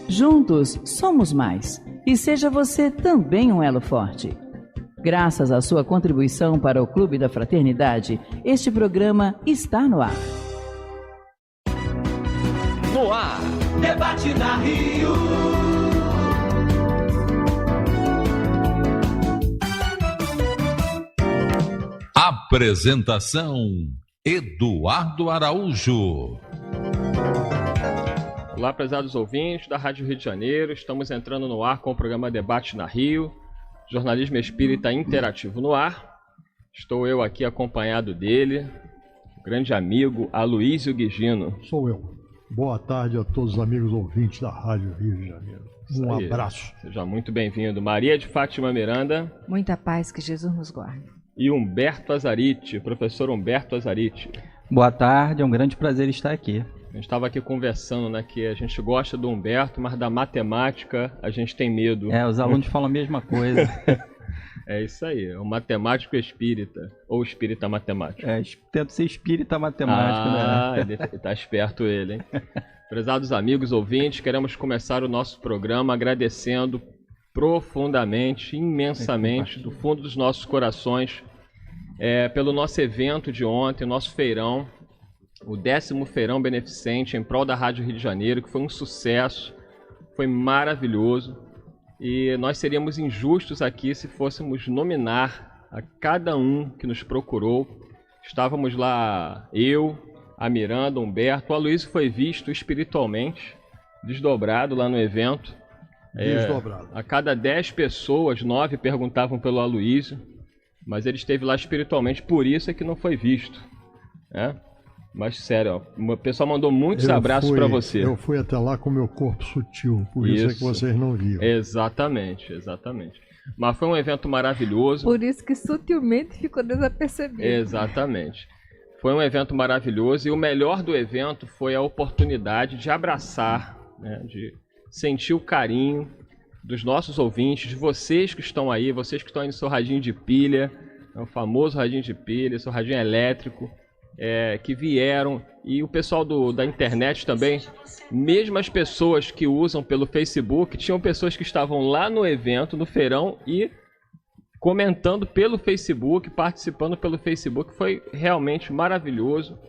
Juntos somos mais. E seja você também um elo forte. Graças à sua contribuição para o Clube da Fraternidade, este programa está no ar. No ar, Debate na Rio. Apresentação: Eduardo Araújo. Olá, prezados ouvintes da Rádio Rio de Janeiro. Estamos entrando no ar com o programa Debate na Rio, jornalismo espírita interativo no ar. Estou eu aqui acompanhado dele, o grande amigo Aloísio Guigino. Sou eu. Boa tarde a todos os amigos ouvintes da Rádio Rio de Janeiro. Um abraço. Seja muito bem-vindo. Maria de Fátima Miranda. Muita paz, que Jesus nos guarde. E Humberto Azariti, professor Humberto Azariti. Boa tarde, é um grande prazer estar aqui. A gente estava aqui conversando, né, que a gente gosta do Humberto, mas da matemática a gente tem medo. Os alunos falam a mesma coisa. É isso aí, é um matemático espírita, ou espírita matemático. Tento ser espírita matemático, né? Ele tá esperto ele, hein? Prezados amigos ouvintes, queremos começar o nosso programa agradecendo profundamente, imensamente, do fundo dos nossos corações, pelo nosso evento de ontem, nosso feirão, o 10º feirão beneficente em prol da Rádio Rio de Janeiro, que foi um sucesso, foi maravilhoso, e nós seríamos injustos aqui se fôssemos nominar a cada um que nos procurou. Estávamos lá, eu, a Miranda, Humberto, o Aloísio foi visto espiritualmente, desdobrado lá no evento. Desdobrado. A cada 10 pessoas, 9 perguntavam pelo Aloísio, mas ele esteve lá espiritualmente, por isso é que não foi visto, né? Mas sério, o pessoal mandou muitos abraços para você. Eu fui até lá com meu corpo sutil, por isso é que vocês não viram. Exatamente. Mas foi um evento maravilhoso. Por isso que sutilmente ficou desapercebido. Exatamente. Foi um evento maravilhoso e o melhor do evento foi a oportunidade de abraçar, né, de sentir o carinho dos nossos ouvintes, de vocês que estão aí, vocês que estão aí no seu radinho de pilha, o famoso radinho de pilha, seu radinho elétrico, que vieram, e o pessoal da internet também, mesmo as pessoas que usam pelo Facebook, tinham pessoas que estavam lá no evento, no feirão, e comentando pelo Facebook, participando pelo Facebook. Foi realmente maravilhoso,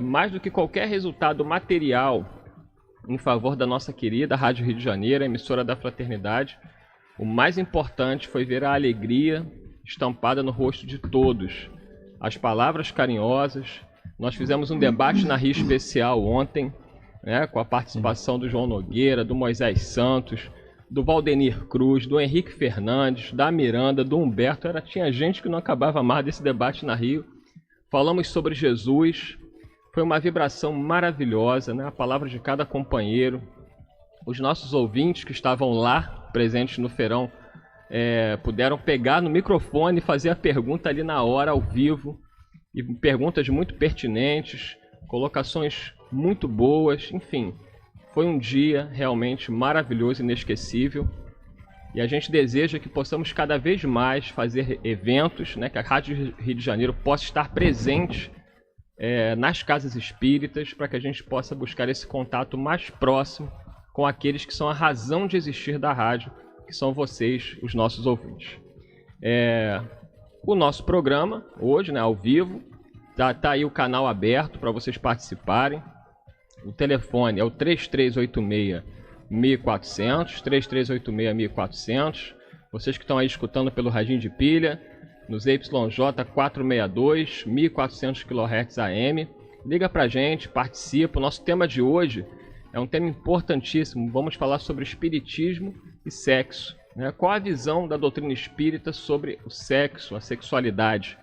mais do que qualquer resultado material em favor da nossa querida Rádio Rio de Janeiro, a emissora da Fraternidade. O mais importante foi ver a alegria estampada no rosto de todos, as palavras carinhosas. Nós fizemos um debate na Rio especial ontem, né, com a participação do João Nogueira, do Moisés Santos, do Valdenir Cruz, do Henrique Fernandes, da Miranda, do Humberto. Tinha gente que não acabava mais desse debate na Rio. Falamos sobre Jesus. Foi uma vibração maravilhosa, né? A palavra de cada companheiro. Os nossos ouvintes que estavam lá, presentes no feirão, puderam pegar no microfone e fazer a pergunta ali na hora, ao vivo. E perguntas muito pertinentes, colocações muito boas, enfim. Foi um dia realmente maravilhoso, inesquecível. E a gente deseja que possamos cada vez mais fazer eventos, né? Que a Rádio Rio de Janeiro possa estar presente nas casas espíritas, para que a gente possa buscar esse contato mais próximo com aqueles que são a razão de existir da rádio, que são vocês, os nossos ouvintes. O nosso programa, hoje, né, ao vivo, tá aí o canal aberto para vocês participarem. O telefone é o 3386-1400, 3386-1400. Vocês que estão aí escutando pelo radinho de pilha, no ZYJ 462, 1400 kHz AM. Liga pra gente, participa. O nosso tema de hoje é um tema importantíssimo. Vamos falar sobre espiritismo e sexo, né? Qual a visão da doutrina espírita sobre o sexo, a sexualidade?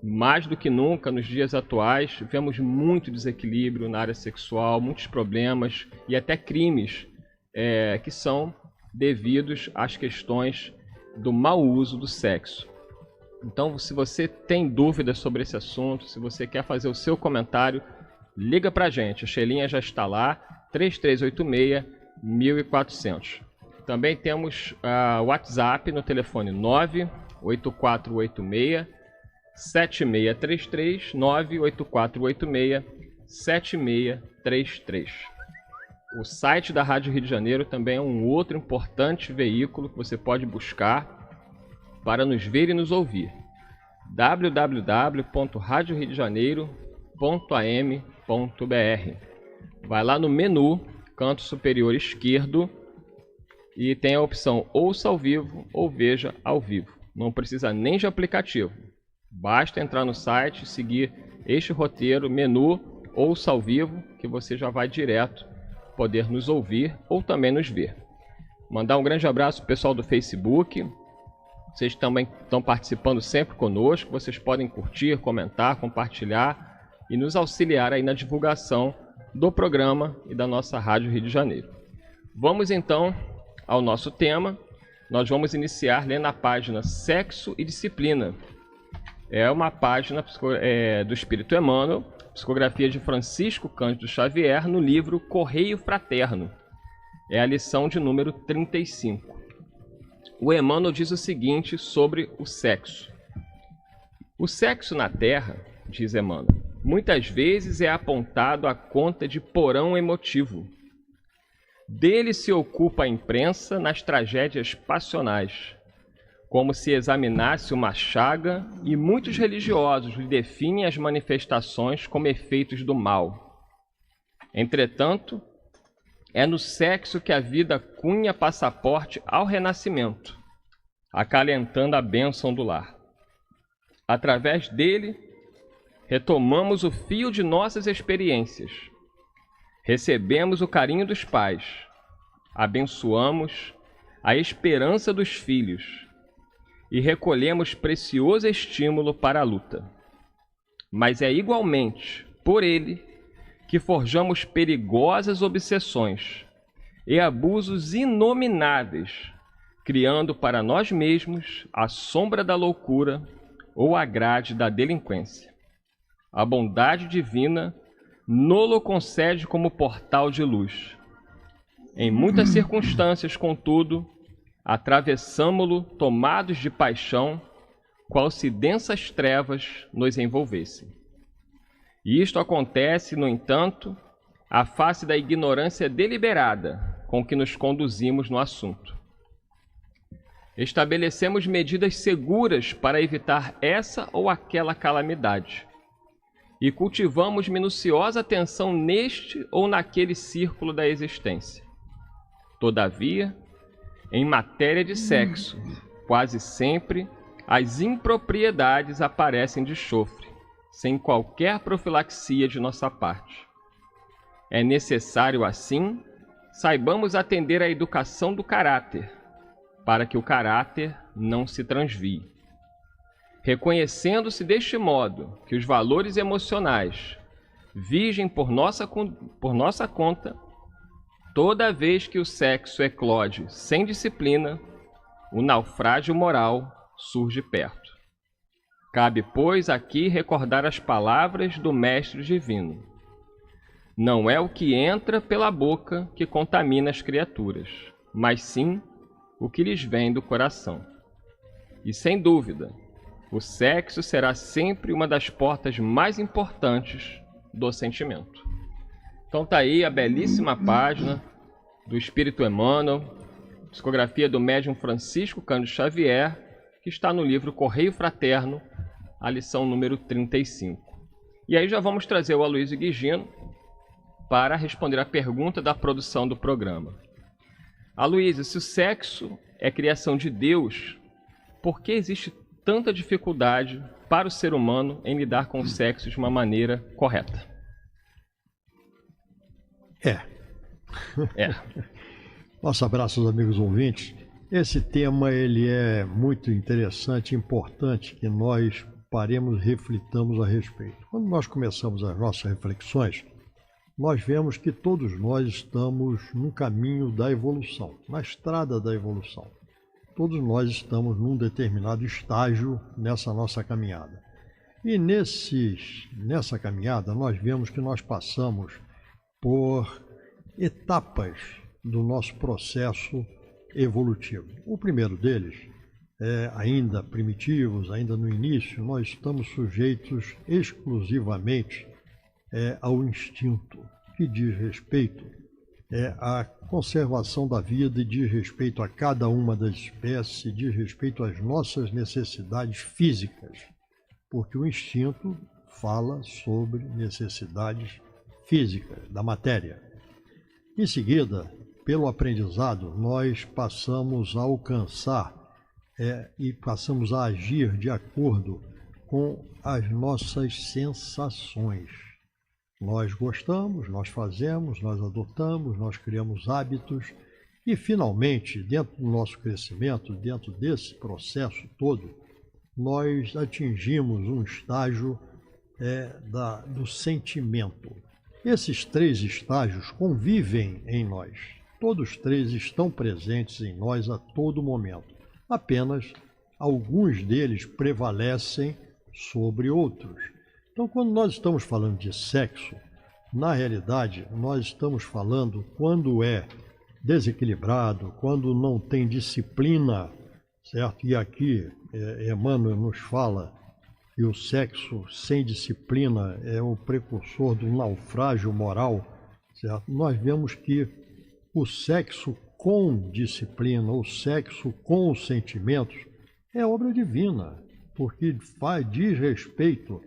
Mais do que nunca, nos dias atuais, vemos muito desequilíbrio na área sexual, muitos problemas e até crimes que são devidos às questões do mau uso do sexo. Então, se você tem dúvidas sobre esse assunto, se você quer fazer o seu comentário, liga pra gente. A Xelinha já está lá, 3386-1400. Também temos o WhatsApp no telefone 98486-7633, 98486-7633. O site da Rádio Rio de Janeiro também é um outro importante veículo que você pode buscar para nos ver e nos ouvir. www.radioriodejaneiro.am.br. Vai lá no menu, canto superior esquerdo, e tem a opção ouça ao vivo ou veja ao vivo. Não precisa nem de aplicativo. Basta entrar no site, seguir este roteiro, menu, ouça ao vivo, que você já vai direto poder nos ouvir ou também nos ver. Mandar um grande abraço para o pessoal do Facebook. Vocês também estão participando sempre conosco. Vocês podem curtir, comentar, compartilhar e nos auxiliar aí na divulgação do programa e da nossa Rádio Rio de Janeiro. Vamos então ao nosso tema. Nós vamos iniciar lendo a página Sexo e Disciplina. É uma página do Espírito Emmanuel, psicografia de Francisco Cândido Xavier, no livro Correio Fraterno. É a lição de número 35. O Emmanuel diz o seguinte sobre o sexo. O sexo na Terra, diz Emmanuel, muitas vezes é apontado à conta de porão emotivo. Dele se ocupa a imprensa nas tragédias passionais, como se examinasse uma chaga, e muitos religiosos lhe definem as manifestações como efeitos do mal. Entretanto, é no sexo que a vida cunha passaporte ao renascimento, acalentando a bênção do lar. Através dele, retomamos o fio de nossas experiências, recebemos o carinho dos pais, abençoamos a esperança dos filhos e recolhemos precioso estímulo para a luta. Mas é igualmente por ele que forjamos perigosas obsessões e abusos inomináveis, criando para nós mesmos a sombra da loucura ou a grade da delinquência. A bondade divina nolo concede como portal de luz. Em muitas circunstâncias, contudo, atravessamo-lo tomados de paixão, qual se densas trevas nos envolvessem. E isto acontece, no entanto, à face da ignorância deliberada com que nos conduzimos no assunto. Estabelecemos medidas seguras para evitar essa ou aquela calamidade e cultivamos minuciosa atenção neste ou naquele círculo da existência. Todavia, em matéria de sexo, quase sempre as impropriedades aparecem de chofre, sem qualquer profilaxia de nossa parte. É necessário, assim, saibamos atender à educação do caráter, para que o caráter não se transvie. Reconhecendo-se deste modo que os valores emocionais vigem por nossa conta, toda vez que o sexo eclode sem disciplina, o naufrágio moral surge perto. Cabe, pois, aqui recordar as palavras do Mestre Divino. Não é o que entra pela boca que contamina as criaturas, mas sim o que lhes vem do coração. E, sem dúvida, o sexo será sempre uma das portas mais importantes do sentimento. Então tá aí a belíssima página do Espírito Emmanuel, psicografia do médium Francisco Cândido Xavier, que está no livro Correio Fraterno, a lição número 35. E aí já vamos trazer o Aloysio Guigino para responder a pergunta da produção do programa. Aloysio, se o sexo é criação de Deus, por que existe tanta dificuldade para o ser humano em lidar com o sexo de uma maneira correta? Nosso abraço aos amigos ouvintes. Esse tema ele é muito interessante e importante que nós paremos e reflitamos a respeito. Quando nós começamos as nossas reflexões, nós vemos que todos nós estamos no caminho da evolução, na estrada da evolução. Todos nós estamos num determinado estágio nessa nossa caminhada. E nessa caminhada nós vemos que nós passamos por etapas do nosso processo evolutivo. O primeiro deles, ainda primitivos, ainda no início, nós estamos sujeitos exclusivamente ao instinto, que diz respeito é a conservação da vida e diz respeito a cada uma das espécies, diz respeito às nossas necessidades físicas, porque o instinto fala sobre necessidades físicas da matéria. Em seguida, pelo aprendizado, nós passamos a alcançar e passamos a agir de acordo com as nossas sensações. Nós gostamos, nós fazemos, nós adotamos, nós criamos hábitos e, finalmente, dentro do nosso crescimento, dentro desse processo todo, nós atingimos um estágio do sentimento. Esses 3 estágios convivem em nós. Todos 3 estão presentes em nós a todo momento. Apenas alguns deles prevalecem sobre outros. Então, quando nós estamos falando de sexo, na realidade, nós estamos falando quando é desequilibrado, quando não tem disciplina, certo? E aqui, Emmanuel nos fala que o sexo sem disciplina é o precursor do naufrágio moral, certo? Nós vemos que o sexo com disciplina, o sexo com os sentimentos, é obra divina, porque diz respeito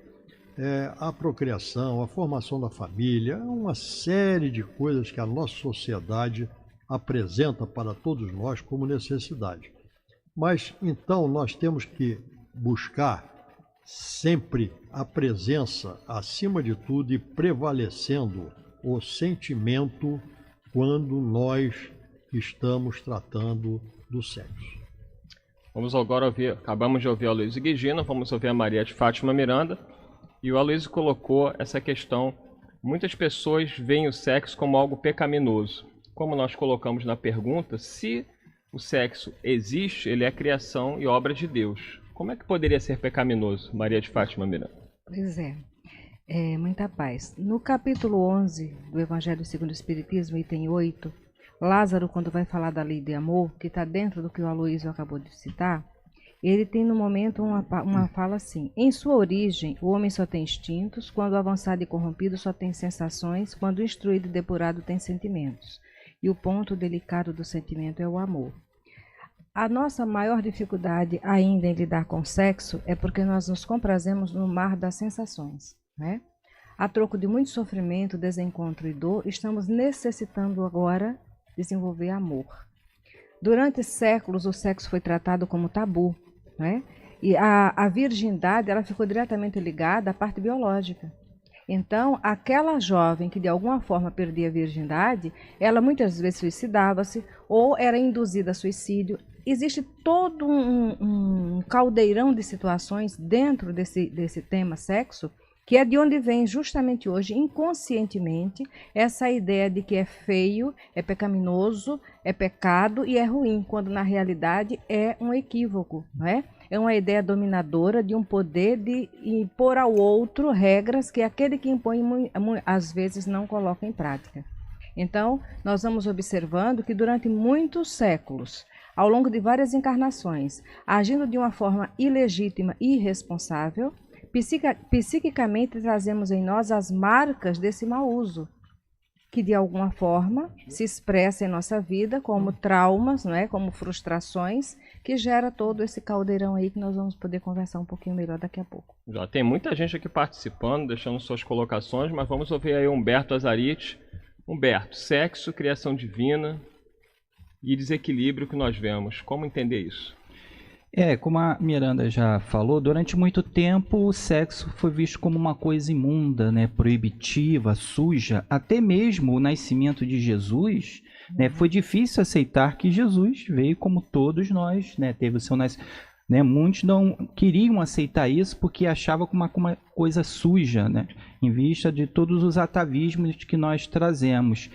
à procriação, à formação da família, uma série de coisas que a nossa sociedade apresenta para todos nós como necessidade. Mas, então, nós temos que buscar sempre a presença, acima de tudo, e prevalecendo o sentimento quando nós estamos tratando do sexo. Vamos agora acabamos de ouvir a Aloysio Guigino, vamos ouvir a Maria de Fátima Miranda. E o Aloysio colocou essa questão, muitas pessoas veem o sexo como algo pecaminoso. Como nós colocamos na pergunta, se o sexo existe, ele é criação e obra de Deus. Como é que poderia ser pecaminoso, Maria de Fátima Miranda? Pois muita paz. No capítulo 11 do Evangelho segundo o Espiritismo, item 8, Lázaro, quando vai falar da lei de amor, que está dentro do que o Aloysio acabou de citar, ele tem no momento uma fala assim: em sua origem, o homem só tem instintos, quando avançado e corrompido só tem sensações, quando instruído e depurado tem sentimentos. E o ponto delicado do sentimento é o amor. A nossa maior dificuldade ainda em lidar com o sexo é porque nós nos comprazemos no mar das sensações, né? A troco de muito sofrimento, desencontro e dor, estamos necessitando agora desenvolver amor. Durante séculos, o sexo foi tratado como tabu, né? E a virgindade, ela ficou diretamente ligada à parte biológica. Então, aquela jovem que de alguma forma perdia a virgindade, ela muitas vezes suicidava-se ou era induzida a suicídio. Existe todo um caldeirão de situações dentro desse tema sexo, que é de onde vem justamente hoje, inconscientemente, essa ideia de que é feio, é pecaminoso, é pecado e é ruim, quando na realidade é um equívoco, não é? É uma ideia dominadora de um poder de impor ao outro regras que aquele que impõe às vezes não coloca em prática. Então, nós vamos observando que durante muitos séculos, ao longo de várias encarnações, agindo de uma forma ilegítima e irresponsável, psiquicamente trazemos em nós as marcas desse mau uso, que de alguma forma se expressa em nossa vida como traumas, não é? Como frustrações, que gera todo esse caldeirão aí que nós vamos poder conversar um pouquinho melhor daqui a pouco. Já tem muita gente aqui participando, deixando suas colocações, mas vamos ouvir aí Humberto Azarite. Humberto, sexo, criação divina e desequilíbrio que nós vemos. Como entender isso? Como a Miranda já falou, durante muito tempo o sexo foi visto como uma coisa imunda, né, proibitiva, suja. Até mesmo o nascimento de Jesus, né, foi difícil aceitar que Jesus veio como todos nós, né, teve o seu nascimento. Né, muitos não queriam aceitar isso porque achavam como uma coisa suja, né, em vista de todos os atavismos que nós trazemos.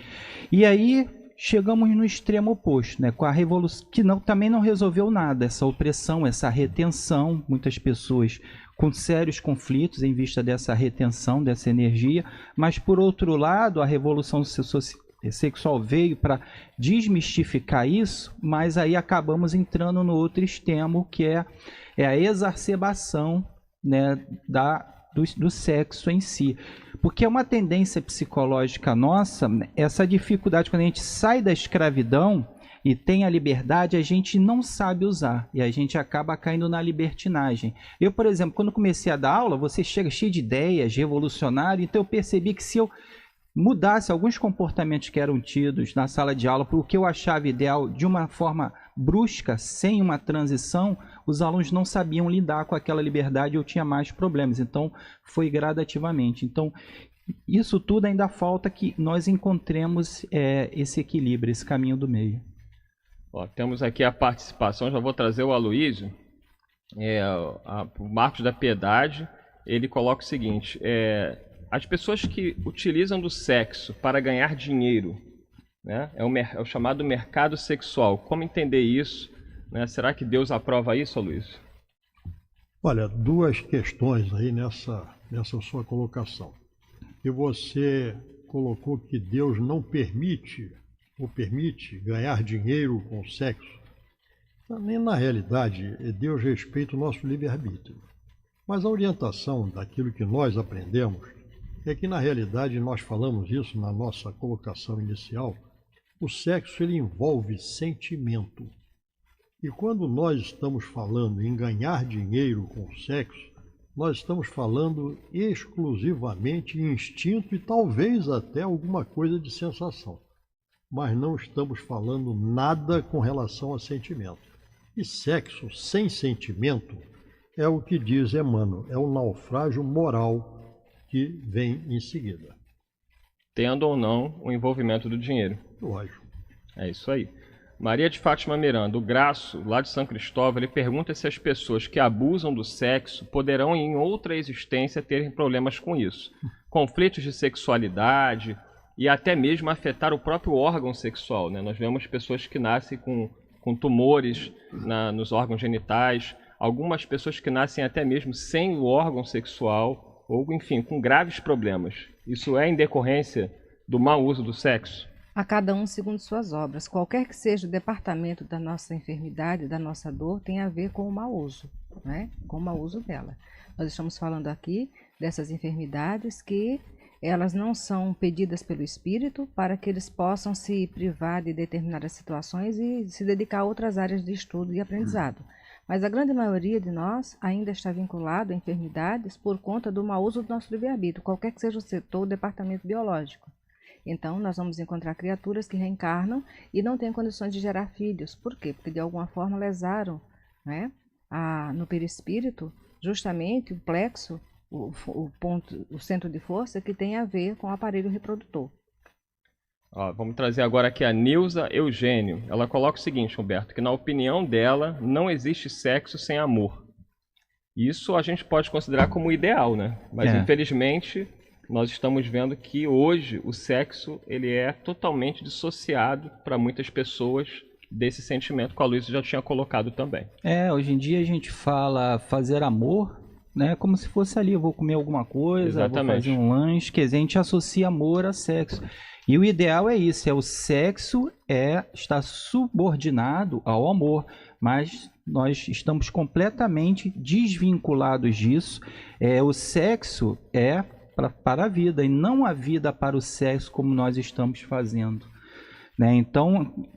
E aí chegamos no extremo oposto, né, com a revolução, que também não resolveu nada, essa opressão, essa retenção, muitas pessoas com sérios conflitos em vista dessa retenção, dessa energia, mas por outro lado, a revolução sexual veio para desmistificar isso, mas aí acabamos entrando no outro extremo, que é a exacerbação, né, do sexo em si. Porque é uma tendência psicológica nossa, essa dificuldade, quando a gente sai da escravidão e tem a liberdade, a gente não sabe usar. E a gente acaba caindo na libertinagem. Eu, por exemplo, quando comecei a dar aula, você chega cheio de ideias, revolucionário, então eu percebi que se eu mudasse alguns comportamentos que eram tidos na sala de aula para o que eu achava ideal de uma forma brusca, sem uma transição, os alunos não sabiam lidar com aquela liberdade, eu tinha mais problemas. Então, foi gradativamente. Então, isso tudo ainda falta que nós encontremos esse equilíbrio, esse caminho do meio. Ó, temos aqui a participação, já vou trazer o Aloysio, o Marcos da Piedade. Ele coloca o seguinte: as pessoas que utilizam do sexo para ganhar dinheiro, né, é o chamado mercado sexual. Como entender isso? Né? Será que Deus aprova isso, Aloysio? Olha, duas questões aí nessa sua colocação. E você colocou que Deus não permite ganhar dinheiro com sexo. Nem na realidade, Deus respeita o nosso livre-arbítrio. Mas a orientação daquilo que nós aprendemos é que, na realidade, nós falamos isso na nossa colocação inicial, o sexo ele envolve sentimento. E quando nós estamos falando em ganhar dinheiro com sexo, nós estamos falando exclusivamente em instinto e talvez até alguma coisa de sensação. Mas não estamos falando nada com relação a sentimento. E sexo sem sentimento é o que diz Emmanuel, é o naufrágio moral que vem em seguida. Tendo ou não o envolvimento do dinheiro. Lógico. É isso aí. Maria de Fátima Miranda, o Graço, lá de São Cristóvão, ele pergunta se as pessoas que abusam do sexo poderão em outra existência terem problemas com isso. Conflitos de sexualidade e até mesmo afetar o próprio órgão sexual, né? Nós vemos pessoas que nascem com tumores nos órgãos genitais, algumas pessoas que nascem até mesmo sem o órgão sexual, ou enfim, com graves problemas. Isso é em decorrência do mau uso do sexo? A cada um segundo suas obras. Qualquer que seja o departamento da nossa enfermidade, da nossa dor, tem a ver com o mau uso, né? Com o mau uso dela. Nós estamos falando aqui dessas enfermidades que elas não são pedidas pelo espírito para que eles possam se privar de determinadas situações e se dedicar a outras áreas de estudo e aprendizado. Mas a grande maioria de nós ainda está vinculado a enfermidades por conta do mau uso do nosso livre-arbítrio, qualquer que seja o setor, o departamento biológico. Então, nós vamos encontrar criaturas que reencarnam e não têm condições de gerar filhos. Por quê? Porque de alguma forma lesaram, né, no perispírito justamente o plexo, o centro de força que tem a ver com o aparelho reprodutor. Ó, vamos trazer agora aqui a Nilza Eugênio. Ela coloca o seguinte, Humberto, que na opinião dela não existe sexo sem amor. Isso a gente pode considerar como ideal, né? Mas infelizmente nós estamos vendo que hoje o sexo ele é totalmente dissociado para muitas pessoas desse sentimento que a Luísa já tinha colocado também. Hoje em dia a gente fala fazer amor, né, como se fosse ali, eu vou comer alguma coisa, vou fazer um lanche, quer dizer, a gente associa amor a sexo. E o ideal é isso, o sexo está subordinado ao amor, mas nós estamos completamente desvinculados disso. O sexo é para a vida e não a vida para o sexo como nós estamos fazendo, né? Então,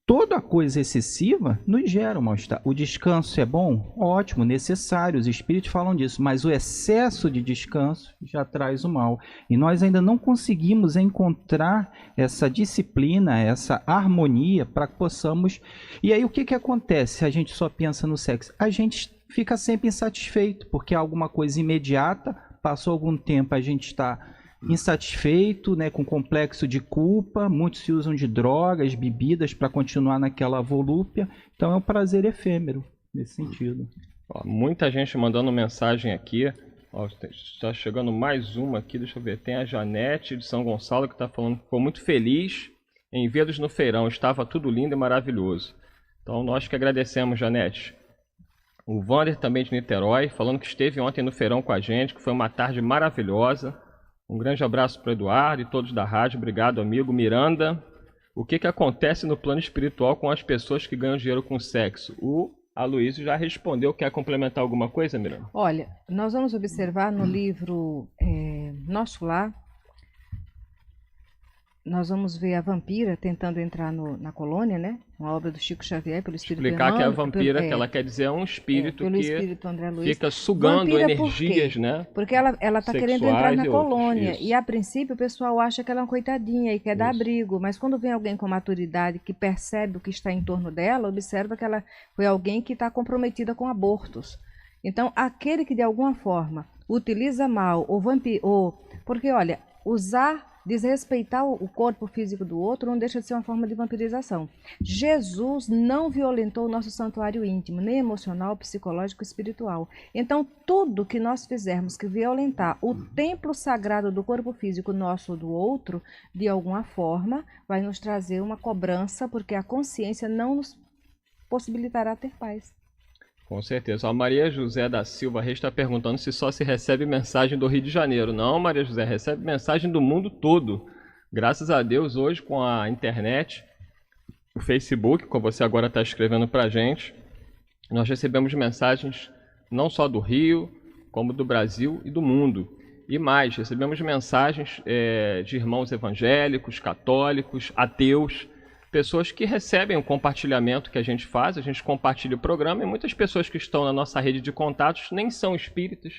toda coisa excessiva nos gera um mal-estar. O descanso é bom? Ótimo, necessário, os espíritos falam disso, mas o excesso de descanso já traz o mal. E nós ainda não conseguimos encontrar essa disciplina, essa harmonia para que possamos... E aí o que acontece se a gente só pensa no sexo? A gente fica sempre insatisfeito, porque é alguma coisa imediata, passou algum tempo a gente está insatisfeito, né, com complexo de culpa, muitos se usam de drogas, bebidas para continuar naquela volúpia, então é um prazer efêmero nesse sentido. Ó, muita gente mandando mensagem aqui, está chegando mais uma aqui, deixa eu ver, tem a Janete de São Gonçalo que está falando que ficou muito feliz em vê-los no feirão, estava tudo lindo e maravilhoso. Então nós que agradecemos, Janete. O Wander também de Niterói, falando que esteve ontem no feirão com a gente, que foi uma tarde maravilhosa. Um grande abraço para o Eduardo e todos da rádio. Obrigado, amigo. Miranda, o que acontece no plano espiritual com as pessoas que ganham dinheiro com sexo? O Aloysio já respondeu. Quer complementar alguma coisa, Miranda? Olha, nós vamos observar no livro Nosso Lar, nós vamos ver a vampira tentando entrar na colônia, né? Uma obra do Chico Xavier, pelo espírito Explicar que a vampira, que ela quer dizer, é um espírito pelo que espírito André Luiz. fica sugando Vampira energias, por quê? né? Porque ela está querendo entrar na colônia. Isso. E a princípio o pessoal acha que ela é uma coitadinha e quer dar Isso. abrigo. Mas quando vem alguém com maturidade que percebe o que está em torno dela, observa que ela foi alguém que está comprometida com abortos. Então, aquele que de alguma forma utiliza mal ou porque, olha, desrespeitar o corpo físico do outro não deixa de ser uma forma de vampirização. Jesus não violentou o nosso santuário íntimo, nem emocional, psicológico e espiritual. Então, tudo que nós fizermos que violentar o templo sagrado do corpo físico nosso ou do outro, de alguma forma, vai nos trazer uma cobrança, porque a consciência não nos possibilitará ter paz. Com certeza. A Maria José da Silva Reis está perguntando se só se recebe mensagem do Rio de Janeiro. Não, Maria José, recebe mensagem do mundo todo. Graças a Deus, hoje com a internet, o Facebook, como você agora está escrevendo para a gente, nós recebemos mensagens não só do Rio, como do Brasil e do mundo. E mais, recebemos mensagens de irmãos evangélicos, católicos, ateus, pessoas que recebem o compartilhamento que a gente faz, a gente compartilha o programa, e muitas pessoas que estão na nossa rede de contatos nem são espíritas,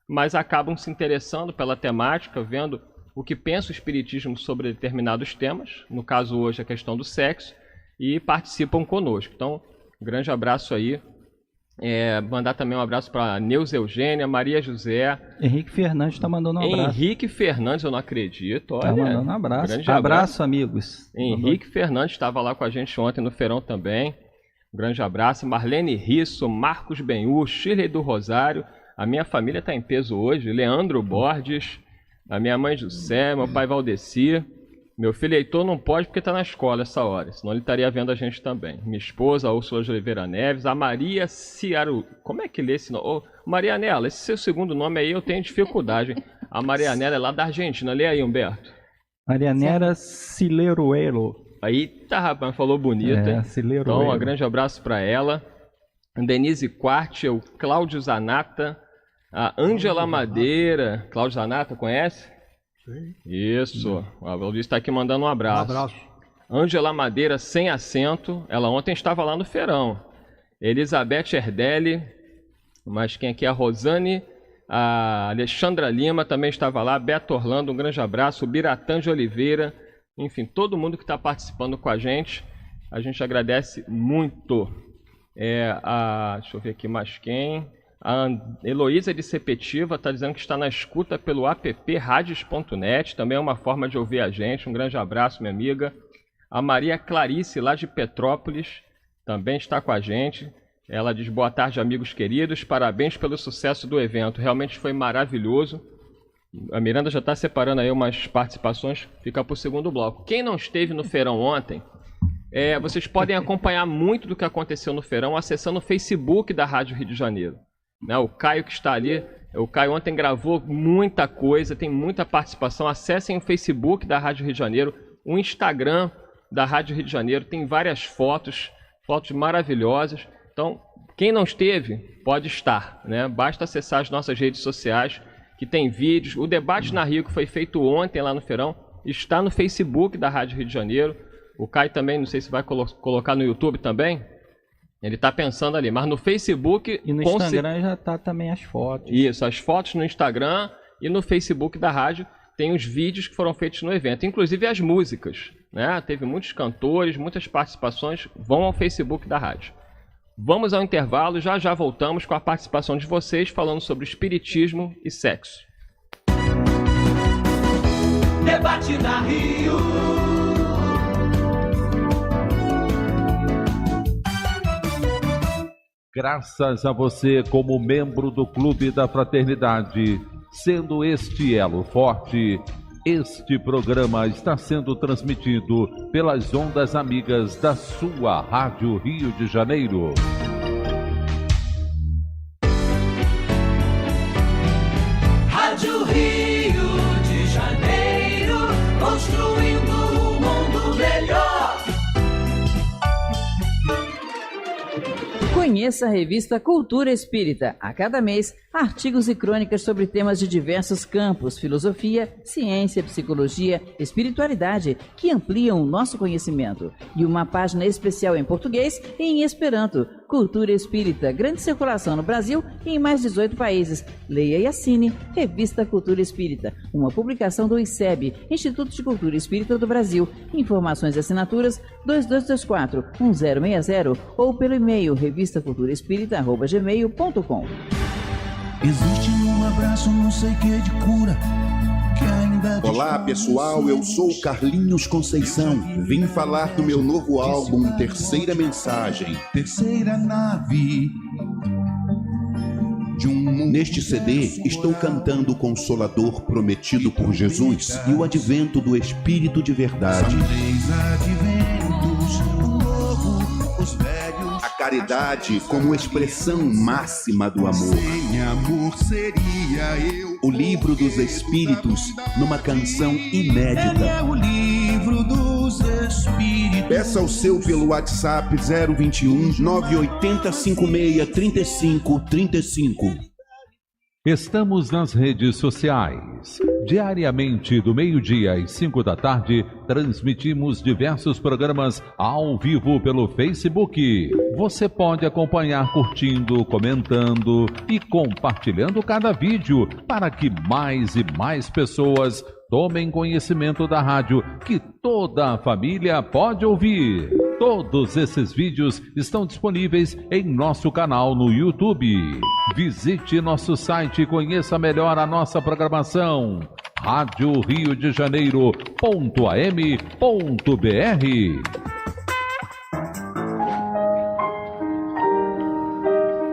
mas acabam se interessando pela temática, vendo o que pensa o espiritismo sobre determinados temas, no caso hoje a questão do sexo, e participam conosco. Então, um grande abraço aí. Mandar também um abraço para Neuza Eugênia, Maria José. Henrique Fernandes está mandando um abraço. Henrique Fernandes, eu não acredito. Olha, está mandando um abraço. Grande abraço, amigos. Henrique Fernandes estava lá com a gente ontem no Feirão também. Um grande abraço. Marlene Risso, Marcos Benhu, Shirley do Rosário. A minha família está em peso hoje. Leandro Borges, a minha mãe José, meu pai Valdeci. Meu filho Heitor não pode porque está na escola essa hora, senão ele estaria vendo a gente também. Minha esposa, Úrsula de Oliveira Neves, a Maria Ciaru... Como é que lê esse nome? Oh, Marianela, esse seu segundo nome aí eu tenho dificuldade. A Marianela é lá da Argentina. Lê aí, Humberto. Marianela Cileruelo. Eita, rapaz, falou bonita. Cileruelo. Então, um grande abraço para ela. Denise Quarte, o Cláudio Zanata, a Ângela Madeira. Cláudio Zanata, conhece? Isso, a Valdir está aqui mandando um abraço. Um abraço. Ângela Madeira, sem acento, ela ontem estava lá no Feirão. Elizabeth Erdelli, mas quem aqui é a Rosane, a Alexandra Lima também estava lá, Beto Orlando, um grande abraço, o Biratã de Oliveira, enfim, todo mundo que está participando com a gente agradece muito. Deixa eu ver aqui mais quem... A Heloísa de Sepetiva está dizendo que está na escuta pelo app radios.net, também é uma forma de ouvir a gente. Um grande abraço, minha amiga. A Maria Clarice, lá de Petrópolis, também está com a gente. Ela diz: boa tarde, amigos queridos, parabéns pelo sucesso do evento, realmente foi maravilhoso. A Miranda já está separando aí umas participações, fica para o segundo bloco. Quem não esteve no Feirão ontem, vocês podem acompanhar muito do que aconteceu no Feirão acessando o Facebook da Rádio Rio de Janeiro. O Caio que está ali, o Caio ontem gravou muita coisa, tem muita participação. Acessem o Facebook da Rádio Rio de Janeiro, o Instagram da Rádio Rio de Janeiro, tem várias fotos maravilhosas. Então, quem não esteve, pode estar, né? Basta acessar as nossas redes sociais, que tem vídeos. O debate na Rio, que foi feito ontem lá no Feirão, está no Facebook da Rádio Rio de Janeiro. O Caio também, não sei se vai colocar no YouTube também. Ele está pensando ali, mas no Facebook... E no Instagram já está também as fotos. Isso, as fotos no Instagram e no Facebook da rádio tem os vídeos que foram feitos no evento, inclusive as músicas, né? Teve muitos cantores, muitas participações, vão ao Facebook da rádio. Vamos ao intervalo, já voltamos com a participação de vocês falando sobre espiritismo e sexo. Debate na Rio. Graças a você como membro do Clube da Fraternidade, sendo este elo forte, este programa está sendo transmitido pelas ondas amigas da sua Rádio Rio de Janeiro. Rádio Rio de Janeiro, construindo um mundo melhor. Conheça a revista Cultura Espírita. A cada mês, artigos e crônicas sobre temas de diversos campos, filosofia, ciência, psicologia, espiritualidade, que ampliam o nosso conhecimento. E uma página especial em português e em Esperanto. Cultura Espírita, grande circulação no Brasil e em mais 18 países. Leia e assine Revista Cultura Espírita, uma publicação do ICEB, Instituto de Cultura Espírita do Brasil. Informações e assinaturas 2224-1060 ou pelo e-mail revistaculturaespírita@gmail.com. Existe um abraço, não sei que de cura. Olá pessoal, eu sou Carlinhos Conceição. Vim falar do meu novo álbum Terceira Mensagem. Terceira nave. Neste CD, estou cantando o Consolador prometido por Jesus e o advento do Espírito de verdade. São 3 adventos, o novo, os velhos. A caridade como expressão máxima do amor. Sem amor seria eu. O livro dos Espíritos numa canção inédita. Ele é o livro dos Espíritos. Peça o seu pelo WhatsApp 021 980 56 35 35. Estamos nas redes sociais. Diariamente, do meio-dia às 5 da tarde, transmitimos diversos programas ao vivo pelo Facebook. Você pode acompanhar curtindo, comentando e compartilhando cada vídeo para que mais e mais pessoas tomem conhecimento da rádio que toda a família pode ouvir. Todos esses vídeos estão disponíveis em nosso canal no YouTube. Visite nosso site e conheça melhor a nossa programação. Rádio Rio de Janeiro.am.br.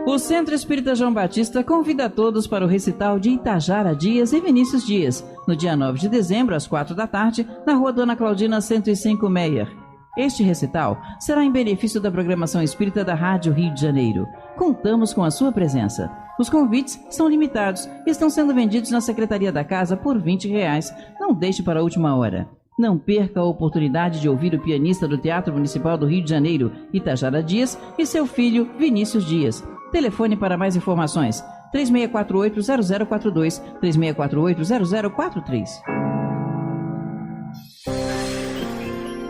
O Centro Espírita João Batista convida a todos para o recital de Itajara Dias e Vinícius Dias, no dia 9 de dezembro, às 4 da tarde, na Rua Dona Claudina 105 Meier. Este recital será em benefício da programação espírita da Rádio Rio de Janeiro. Contamos com a sua presença. Os convites são limitados e estão sendo vendidos na Secretaria da Casa por R$20. Não deixe para a última hora. Não perca a oportunidade de ouvir o pianista do Teatro Municipal do Rio de Janeiro, Itajara Dias, e seu filho, Vinícius Dias. Telefone para mais informações: 3648-0042, 3648-0043.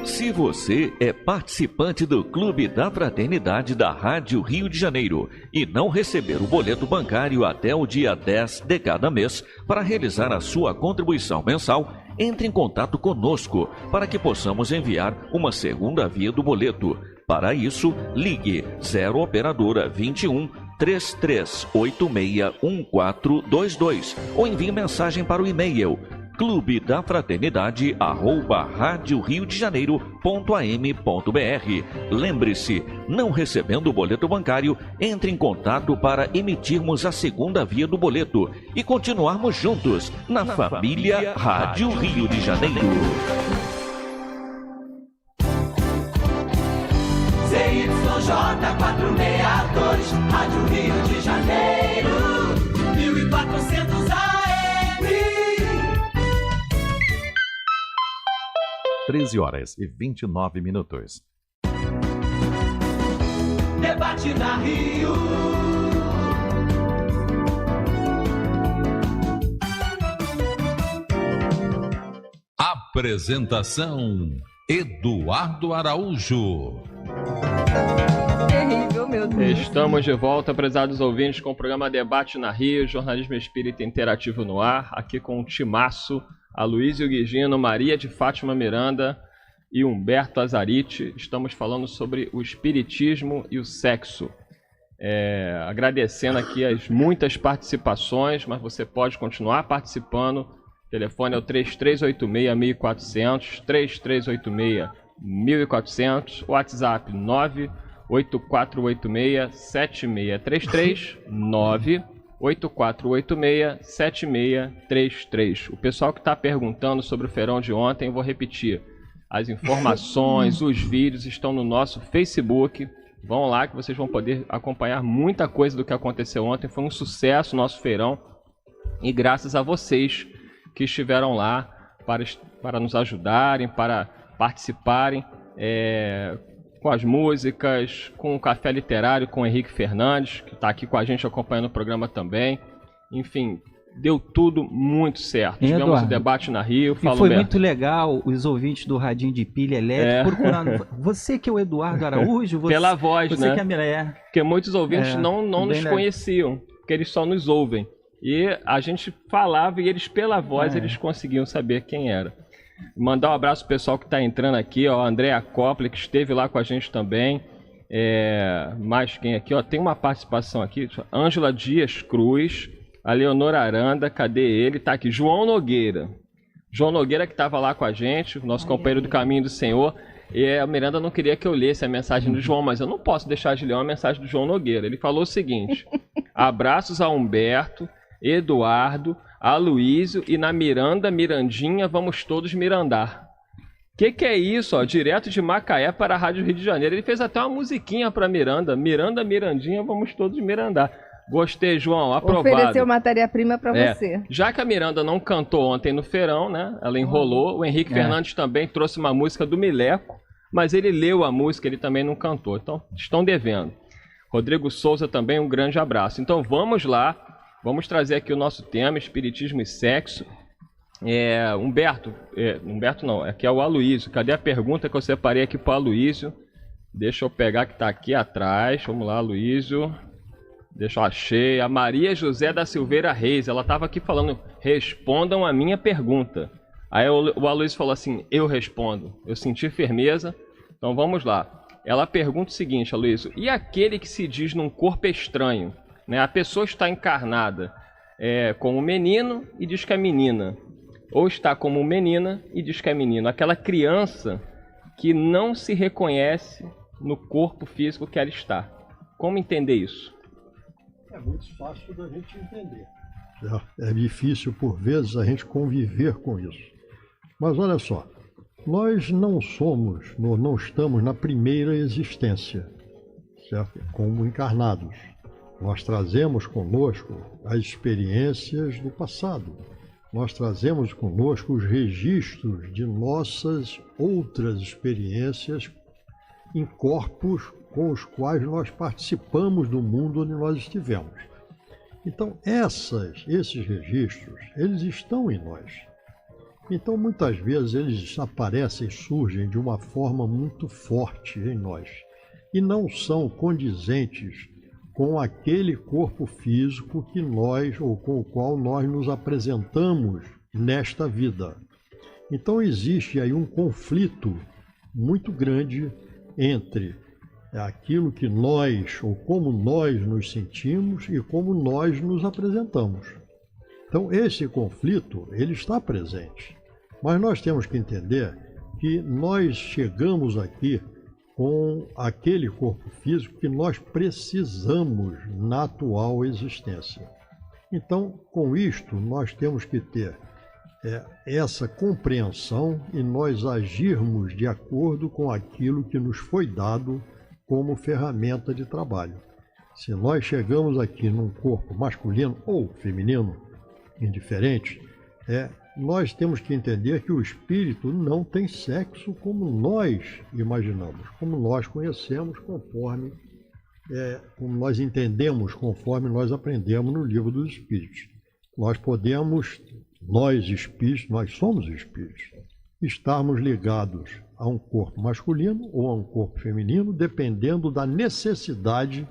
Se você é participante do Clube da Fraternidade da Rádio Rio de Janeiro e não receber o boleto bancário até o dia 10 de cada mês para realizar a sua contribuição mensal, entre em contato conosco para que possamos enviar uma segunda via do boleto. Para isso, ligue 0 Operadora 21 33861422 ou envie mensagem para o e-mail clubeDaFraternidade@radioriodejaneiro.am.br. Lembre-se, não recebendo o boleto bancário, entre em contato para emitirmos a segunda via do boleto e continuarmos juntos na família Rádio Rio de Janeiro. ZYJ 462, Rádio Rio de Janeiro, 1400 AM. 13h29. Debate na Rio. Apresentação: Eduardo Araújo. Terrível, meu Deus. Estamos de volta, prezados ouvintes, com o programa Debate na Rio, jornalismo espírita interativo no ar, aqui com o timaço, Aloysio Guigino, Maria de Fátima Miranda e Humberto Azarite. Estamos falando sobre o espiritismo e o sexo. Agradecendo aqui as muitas participações, mas você pode continuar participando. O telefone é o 3386-1400, 3386-1400, WhatsApp 98486-7633, 98486-7633. O pessoal que está perguntando sobre o feirão de ontem, eu vou repetir. As informações, os vídeos estão no nosso Facebook. Vão lá que vocês vão poder acompanhar muita coisa do que aconteceu ontem. Foi um sucesso o nosso feirão. E graças a vocês que estiveram lá para nos ajudarem, para participarem. com as músicas, com o Café Literário, com o Henrique Fernandes, que está aqui com a gente acompanhando o programa também. Enfim, deu tudo muito certo. Tivemos o debate na Rio. E foi muito legal os ouvintes do Radinho de Pilha Elétrica procurando. Você que é o Eduardo Araújo? Você, pela voz, você né? Que é a mulher. Porque muitos ouvintes não nos conheciam, porque eles só nos ouvem. E a gente falava e eles, pela voz, eles conseguiam saber quem era. Mandar um abraço pro pessoal que está entrando aqui, ó, Andréa Coppler, que esteve lá com a gente também. Mais quem aqui? Ó, tem uma participação aqui, Ângela Dias Cruz, a Leonor Aranda, cadê ele? Tá aqui, João Nogueira. João Nogueira que estava lá com a gente, nosso companheiro do Caminho do Senhor. E a Miranda não queria que eu lesse a mensagem do João, mas eu não posso deixar de ler uma mensagem do João Nogueira. Ele falou o seguinte: abraços a Humberto, Eduardo, Aloísio e na Mirandinha, vamos todos mirandar. Que é isso, ó? Direto de Macaé para a Rádio Rio de Janeiro. Ele fez até uma musiquinha para Miranda. Mirandinha, vamos todos mirandar. Gostei, João, aprovado. Ofereceu matéria-prima para você. Já que a Miranda não cantou ontem no feirão, né? Ela enrolou. O Henrique Fernandes também trouxe uma música do Mileco, mas ele leu a música, ele também não cantou. Então, estão devendo. Rodrigo Souza também, um grande abraço. Então, vamos lá. Vamos trazer aqui o nosso tema, Espiritismo e Sexo. Humberto não, aqui é o Aloísio. Cadê a pergunta que eu separei aqui para o Aloísio? Deixa eu pegar que está aqui atrás. Vamos lá, Aloísio. Deixa eu achei. A Maria José da Silveira Reis, ela estava aqui falando, respondam a minha pergunta. Aí o Aloísio falou assim, eu respondo. Eu senti firmeza, então vamos lá. Ela pergunta o seguinte, Aloísio, e aquele que se diz num corpo estranho? Né? A pessoa está encarnada como menino e diz que é menina. Ou está como menina e diz que é menino. Aquela criança que não se reconhece no corpo físico que ela está. Como entender isso? É muito fácil da gente entender. É difícil, por vezes, a gente conviver com isso. Mas olha só, nós não estamos na primeira existência, certo? Como encarnados. Nós trazemos conosco as experiências do passado. Nós trazemos conosco os registros de nossas outras experiências em corpos com os quais nós participamos do mundo onde nós estivemos. Então, esses registros, eles estão em nós. Então, muitas vezes, eles aparecem e surgem de uma forma muito forte em nós e não são condizentes com aquele corpo físico que nós, ou com o qual nós nos apresentamos nesta vida. Então, existe aí um conflito muito grande entre aquilo que nós, ou como nós nos sentimos e como nós nos apresentamos. Então, esse conflito, ele está presente. Mas nós temos que entender que nós chegamos aqui com aquele corpo físico que nós precisamos na atual existência. Então, com isto, nós temos que ter essa compreensão e nós agirmos de acordo com aquilo que nos foi dado como ferramenta de trabalho. Se nós chegamos aqui num corpo masculino ou feminino, indiferente, nós temos que entender que o espírito não tem sexo como nós imaginamos, como nós conhecemos, conforme como nós entendemos, conforme nós aprendemos no livro dos Espíritos. Nós espíritos, nós somos espíritos, estarmos ligados a um corpo masculino ou a um corpo feminino, dependendo da necessidade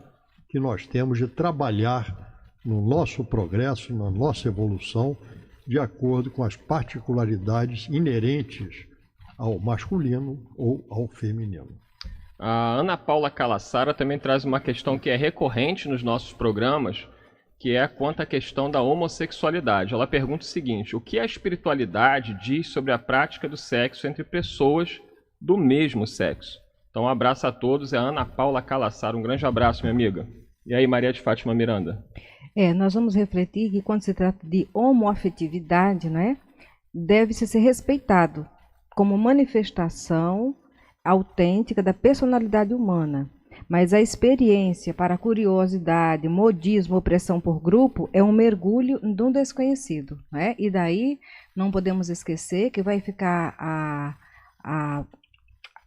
que nós temos de trabalhar no nosso progresso, na nossa evolução, de acordo com as particularidades inerentes ao masculino ou ao feminino. A Ana Paula Calassara também traz uma questão que é recorrente nos nossos programas, que é quanto à questão da homossexualidade. Ela pergunta o seguinte: o que a espiritualidade diz sobre a prática do sexo entre pessoas do mesmo sexo? Então, um abraço a todos. É a Ana Paula Calassara. Um grande abraço, minha amiga. E aí, Maria de Fátima Miranda? Nós vamos refletir que quando se trata de homoafetividade, né, deve-se ser respeitado como manifestação autêntica da personalidade humana. Mas a experiência para curiosidade, modismo, opressão por grupo é um mergulho de um desconhecido, né? E daí não podemos esquecer que vai ficar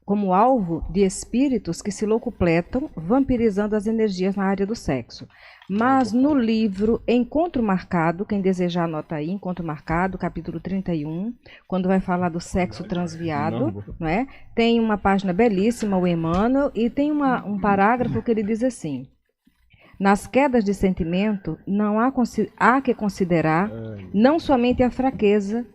como alvo de espíritos que se locupletam, vampirizando as energias na área do sexo. Mas no livro Encontro Marcado, quem desejar anota aí, Encontro Marcado, capítulo 31, quando vai falar do sexo transviado, não é? Tem uma página belíssima, o Emmanuel, e tem um parágrafo que ele diz assim: nas quedas de sentimento, não há que considerar não somente a fraqueza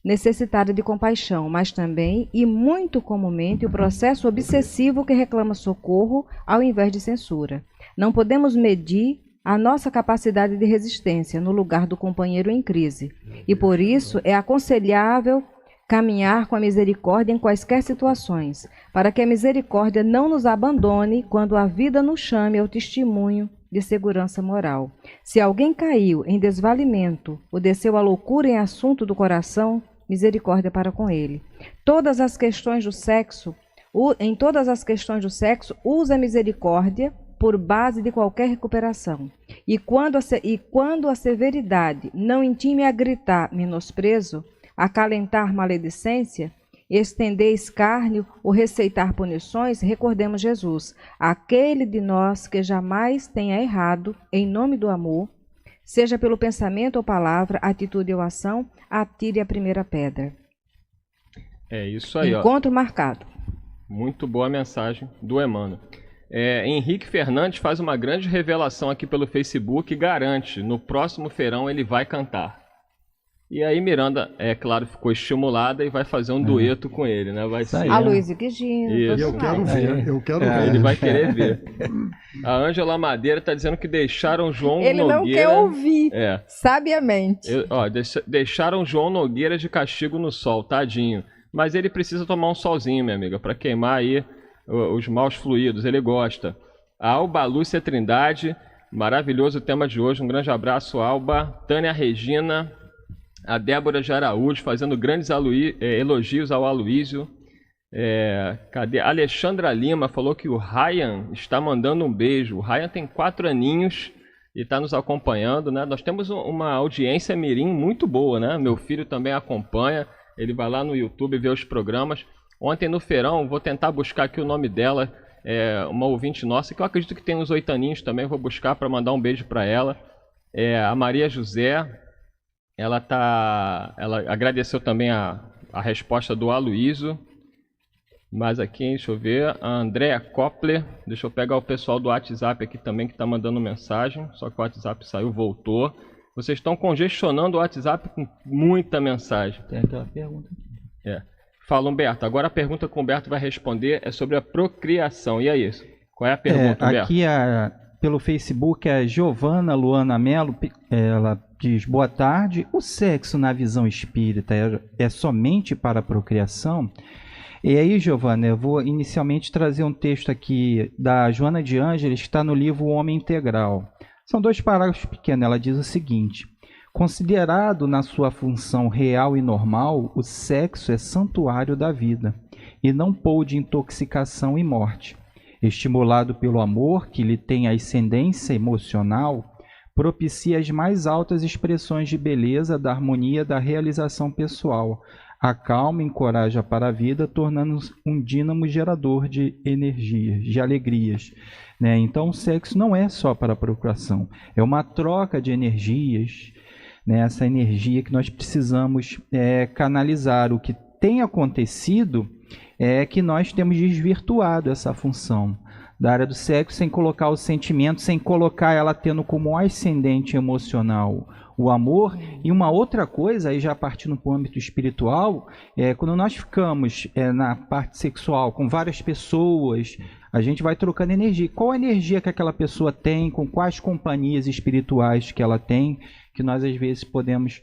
necessitada de compaixão, mas também, e muito comumente, o processo obsessivo que reclama socorro ao invés de censura. Não podemos medir a nossa capacidade de resistência no lugar do companheiro em crise, e por isso é aconselhável caminhar com a misericórdia em quaisquer situações, para que a misericórdia não nos abandone quando a vida nos chame ao testemunho de segurança moral. Se alguém caiu em desvalimento ou desceu à loucura em assunto do coração, misericórdia para com ele. Em todas as questões do sexo, usa a misericórdia por base de qualquer recuperação. E quando a severidade não intime a gritar menosprezo, acalentar maledicência, estender escárnio ou receitar punições, recordemos Jesus, aquele de nós que jamais tenha errado, em nome do amor, seja pelo pensamento ou palavra, atitude ou ação, atire a primeira pedra. É isso aí, Encontro marcado. Muito boa mensagem do Emmanuel. Henrique Fernandes faz uma grande revelação aqui pelo Facebook e garante, no próximo feirão ele vai cantar. E aí Miranda, é claro, ficou estimulada e vai fazer um dueto com ele, né? Vai ser... A Luísa Quigino. Eu quero ver, eu quero ver. Ele vai querer ver. A Ângela Madeira está dizendo que deixaram João Ele Nogueira... não quer ouvir, sabiamente. Deixaram João Nogueira de castigo no sol, tadinho. Mas ele precisa tomar um solzinho, minha amiga, para queimar aí os maus fluidos, ele gosta. A Alba Lúcia Trindade, maravilhoso o tema de hoje, um grande abraço, Alba. Tânia Regina... A Débora de Araújo fazendo grandes elogios ao Aloísio. Cadê? Alexandra Lima falou que o Ryan está mandando um beijo. O Ryan tem 4 aninhos e está nos acompanhando, né? Nós temos uma audiência mirim muito boa, né? Meu filho também acompanha. Ele vai lá no YouTube ver os programas. Ontem no feirão, vou tentar buscar aqui o nome dela. Uma ouvinte nossa, que eu acredito que tem uns 8 aninhos também. Vou buscar para mandar um beijo para ela. A Maria José. Ela agradeceu também a resposta do Aloísio. Mas aqui, deixa eu ver, a Andréa Koppler. Deixa eu pegar o pessoal do WhatsApp aqui também que está mandando mensagem. Só que o WhatsApp saiu, voltou. Vocês estão congestionando o WhatsApp com muita mensagem. Tem aquela pergunta. Fala, Humberto. Agora a pergunta que o Humberto vai responder é sobre a procriação. E aí, qual é a pergunta, Humberto? Aqui pelo Facebook, a Giovana Luana Mello, ela diz: boa tarde, o sexo na visão espírita é somente para a procriação? E aí, Giovana, eu vou inicialmente trazer um texto aqui da Joana de Ângeles, que está no livro O Homem Integral. São 2 parágrafos pequenos. Ela diz o seguinte: considerado na sua função real e normal, o sexo é santuário da vida e não pôl de intoxicação e morte. Estimulado pelo amor, que lhe tem ascendência emocional, propicia as mais altas expressões de beleza, da harmonia, da realização pessoal. Acalma e encoraja para a vida, tornando-se um dínamo gerador de energias, de alegrias. Né? Então, o sexo não é só para a procriação, é uma troca de energias, né? Essa energia que nós precisamos canalizar. O que tem acontecido é que nós temos desvirtuado essa função da área do sexo sem colocar o sentimento, sem colocar ela tendo como ascendente emocional o amor. E uma outra coisa, aí já partindo para o âmbito espiritual, quando nós ficamos na parte sexual com várias pessoas, a gente vai trocando energia. Qual a energia que aquela pessoa tem, com quais companhias espirituais que ela tem, que nós às vezes podemos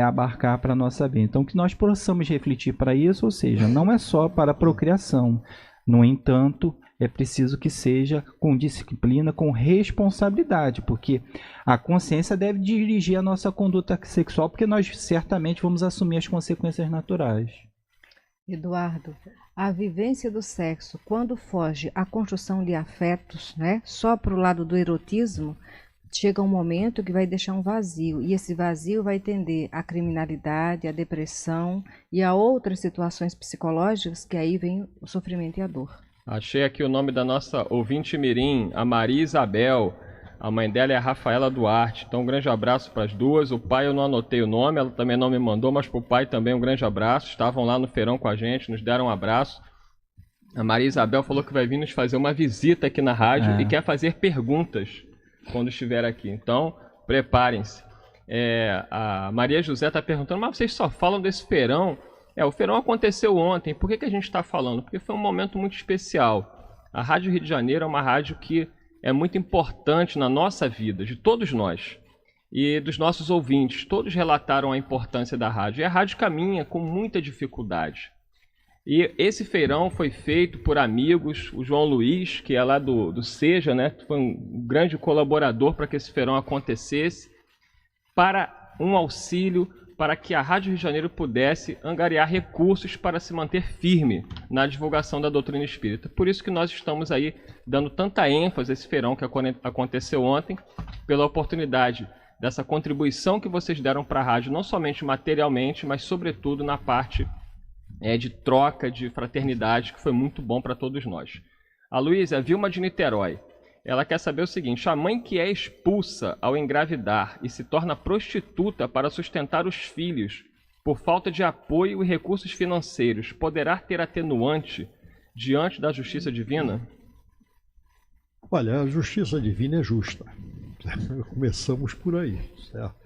abarcar para a nossa vida. Então, que nós possamos refletir para isso, ou seja, não é só para a procriação. No entanto, é preciso que seja com disciplina, com responsabilidade, porque a consciência deve dirigir a nossa conduta sexual, porque nós certamente vamos assumir as consequências naturais. Eduardo, a vivência do sexo, quando foge à construção de afetos, né, só para o lado do erotismo, chega um momento que vai deixar um vazio, e esse vazio vai tender à criminalidade, à depressão e a outras situações psicológicas, que aí vem o sofrimento e a dor. Achei aqui o nome da nossa ouvinte mirim, a Maria Isabel. A mãe dela é a Rafaela Duarte. Então um grande abraço para as duas. O pai eu não anotei o nome, ela também não me mandou, mas para o pai também um grande abraço. Estavam lá no feirão com a gente, nos deram um abraço. A Maria Isabel falou que vai vir nos fazer uma visita aqui na rádio e quer fazer perguntas quando estiver aqui. Então, preparem-se. A Maria José está perguntando, mas vocês só falam desse feirão? O feirão aconteceu ontem. Por que a gente está falando? Porque foi um momento muito especial. A Rádio Rio de Janeiro é uma rádio que é muito importante na nossa vida, de todos nós. E dos nossos ouvintes. Todos relataram a importância da rádio. E a rádio caminha com muita dificuldade. E esse feirão foi feito por amigos, o João Luiz, que é lá do Seja, né? Foi um grande colaborador para que esse feirão acontecesse, para um auxílio, para que a Rádio Rio de Janeiro pudesse angariar recursos para se manter firme na divulgação da doutrina espírita. Por isso que nós estamos aí dando tanta ênfase a esse feirão que aconteceu ontem, pela oportunidade dessa contribuição que vocês deram para a rádio, não somente materialmente, mas sobretudo na parte de troca, de fraternidade, que foi muito bom para todos nós. A Luísa, a Vilma de Niterói, ela quer saber o seguinte: a mãe que é expulsa ao engravidar e se torna prostituta para sustentar os filhos por falta de apoio e recursos financeiros, poderá ter atenuante diante da justiça divina? Olha, a justiça divina é justa. Começamos por aí, certo?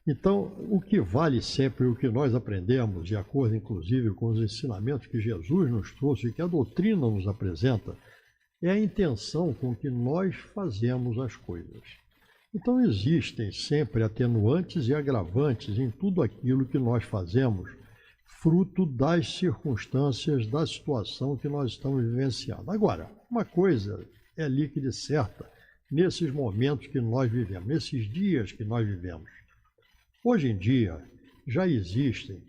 Então, o que vale sempre, o que nós aprendemos, de acordo inclusive com os ensinamentos que Jesus nos trouxe e que a doutrina nos apresenta, é a intenção com que nós fazemos as coisas. Então, existem sempre atenuantes e agravantes em tudo aquilo que nós fazemos, fruto das circunstâncias, da situação que nós estamos vivenciando. Agora, uma coisa é líquida e certa nesses momentos que nós vivemos, nesses dias que nós vivemos. Hoje em dia, já existem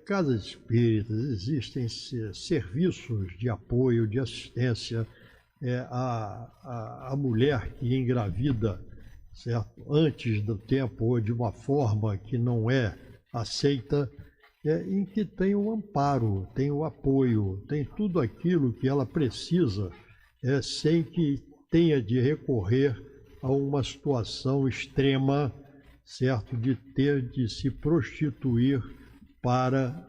casas espíritas, existem serviços de apoio, de assistência à mulher que engravida, certo? Antes do tempo ou de uma forma que não é aceita, em que tem o amparo, tem o apoio, tem tudo aquilo que ela precisa, sem que tenha de recorrer a uma situação extrema, certo, de ter de se prostituir para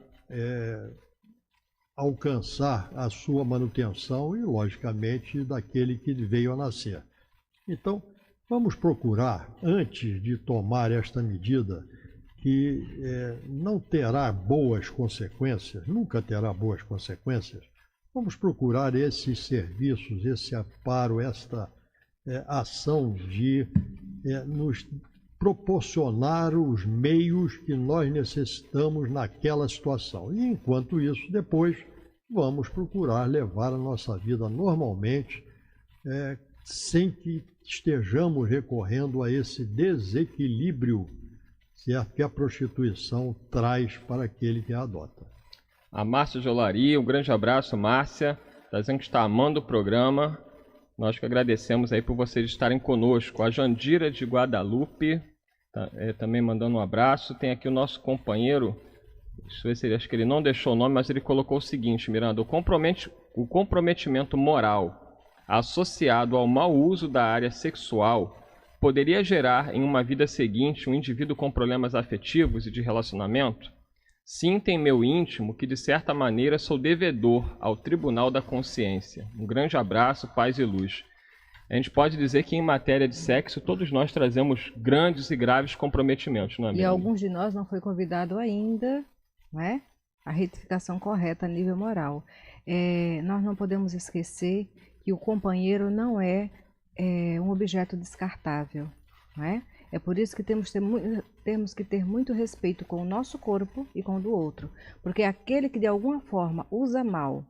alcançar a sua manutenção e, logicamente, daquele que veio a nascer. Então, vamos procurar, antes de tomar esta medida, que não terá boas consequências, nunca terá boas consequências, vamos procurar esses serviços, esse amparo, esta ação de nos proporcionar os meios que nós necessitamos naquela situação. E, enquanto isso, depois vamos procurar levar a nossa vida normalmente, sem que estejamos recorrendo a esse desequilíbrio, certo, que a prostituição traz para aquele que a adota. A Márcia de Olaria, um grande abraço, Márcia, está dizendo que está amando o programa. Nós que agradecemos aí por vocês estarem conosco. A Jandira de Guadalupe também mandando um abraço. Tem aqui o nosso companheiro, acho que ele não deixou o nome, mas ele colocou o seguinte, Miranda: o comprometimento moral associado ao mau uso da área sexual poderia gerar em uma vida seguinte um indivíduo com problemas afetivos e de relacionamento? Sinto em meu íntimo que, de certa maneira, sou devedor ao Tribunal da Consciência. Um grande abraço, paz e luz. A gente pode dizer que, em matéria de sexo, todos nós trazemos grandes e graves comprometimentos, não é mesmo? E alguns de nós não foi convidado ainda, né, a retificação correta a nível moral. Nós não podemos esquecer que o companheiro não é um objeto descartável, não é? É por isso que temos que ter muito respeito com o nosso corpo e com o do outro. Porque aquele que de alguma forma usa mal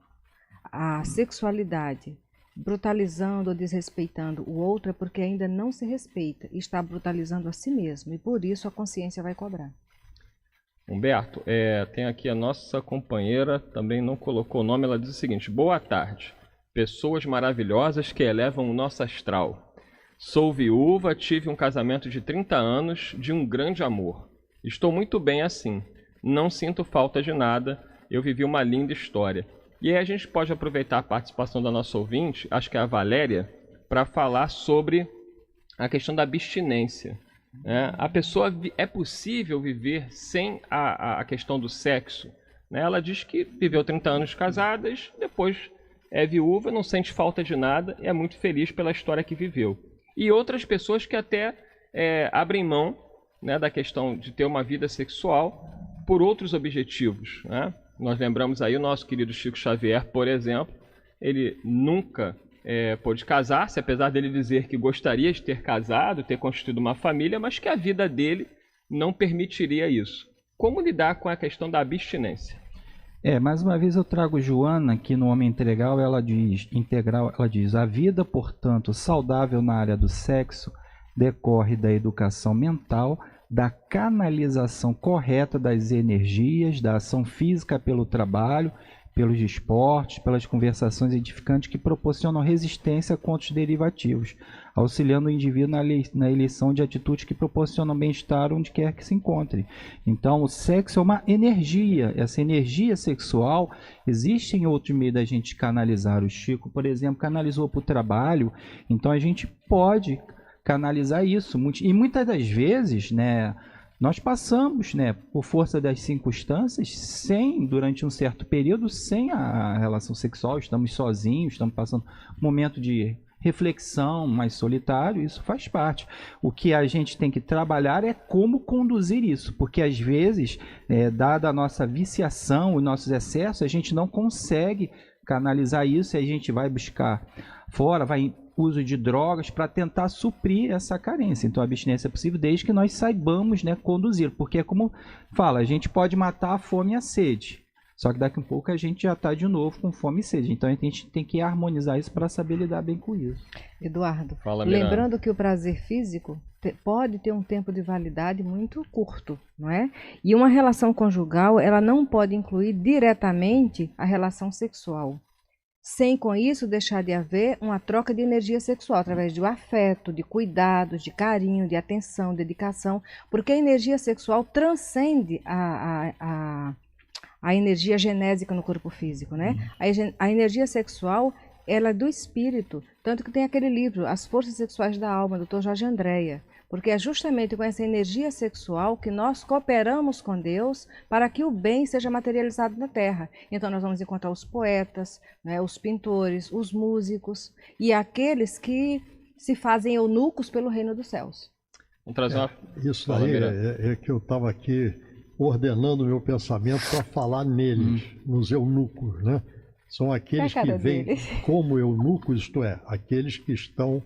a sexualidade, brutalizando ou desrespeitando o outro, é porque ainda não se respeita e está brutalizando a si mesmo. E por isso a consciência vai cobrar. Humberto, tem aqui a nossa companheira, também não colocou o nome, ela diz o seguinte: boa tarde, pessoas maravilhosas que elevam o nosso astral. Sou viúva, tive um casamento de 30 anos, de um grande amor. Estou muito bem assim. Não sinto falta de nada. Eu vivi uma linda história. E aí a gente pode aproveitar a participação da nossa ouvinte, acho que é a Valéria, para falar sobre a questão da abstinência. A pessoa, é possível viver sem a questão do sexo? Ela diz que viveu 30 anos casadas, depois é viúva, não sente falta de nada e é muito feliz pela história que viveu. E outras pessoas que até abrem mão, da questão de ter uma vida sexual por outros objetivos. Nós lembramos aí o nosso querido Chico Xavier, por exemplo, ele nunca pôde casar-se, apesar dele dizer que gostaria de ter casado, ter constituído uma família, mas que a vida dele não permitiria isso. Como lidar com a questão da abstinência? Mais uma vez eu trago Joana, que no Homem Integral ela diz, a vida, portanto, saudável na área do sexo decorre da educação mental, da canalização correta das energias, da ação física pelo trabalho, pelos esportes, pelas conversações edificantes que proporcionam resistência contra os derivativos, auxiliando o indivíduo na eleição de atitudes que proporcionam bem-estar onde quer que se encontre. Então, o sexo é uma energia. Essa energia sexual existe em outro meio da gente canalizar. O Chico, por exemplo, canalizou para o trabalho. Então, a gente pode canalizar isso. E muitas das vezes, nós passamos, por força das circunstâncias, durante um certo período, sem a relação sexual, estamos sozinhos, estamos passando um momento de reflexão mais solitário, isso faz parte. O que a gente tem que trabalhar é como conduzir isso, porque às vezes, dada a nossa viciação, os nossos excessos, a gente não consegue canalizar isso e a gente vai buscar fora, vai uso de drogas para tentar suprir essa carência. Então a abstinência é possível desde que nós saibamos conduzir, porque é como fala, a gente pode matar a fome e a sede, só que daqui a pouco a gente já está de novo com fome e sede, então a gente tem que harmonizar isso para saber lidar bem com isso. Eduardo, fala, lembrando que o prazer físico pode ter um tempo de validade muito curto, não é? E uma relação conjugal, ela não pode incluir diretamente a relação sexual, sem com isso deixar de haver uma troca de energia sexual através do afeto, de cuidados, de carinho, de atenção, dedicação, porque a energia sexual transcende a energia genésica no corpo físico, A energia sexual, ela é do espírito, tanto que tem aquele livro, As Forças Sexuais da Alma, do Dr. Jorge Andréa, porque é justamente com essa energia sexual que nós cooperamos com Deus para que o bem seja materializado na Terra. Então nós vamos encontrar os poetas, os pintores, os músicos e aqueles que se fazem eunucos pelo reino dos céus. Vamos trazer uma... Isso aí é que eu estava aqui ordenando o meu pensamento para falar neles, nos eunucos, São aqueles que vêm como eunucos, isto é, aqueles que estão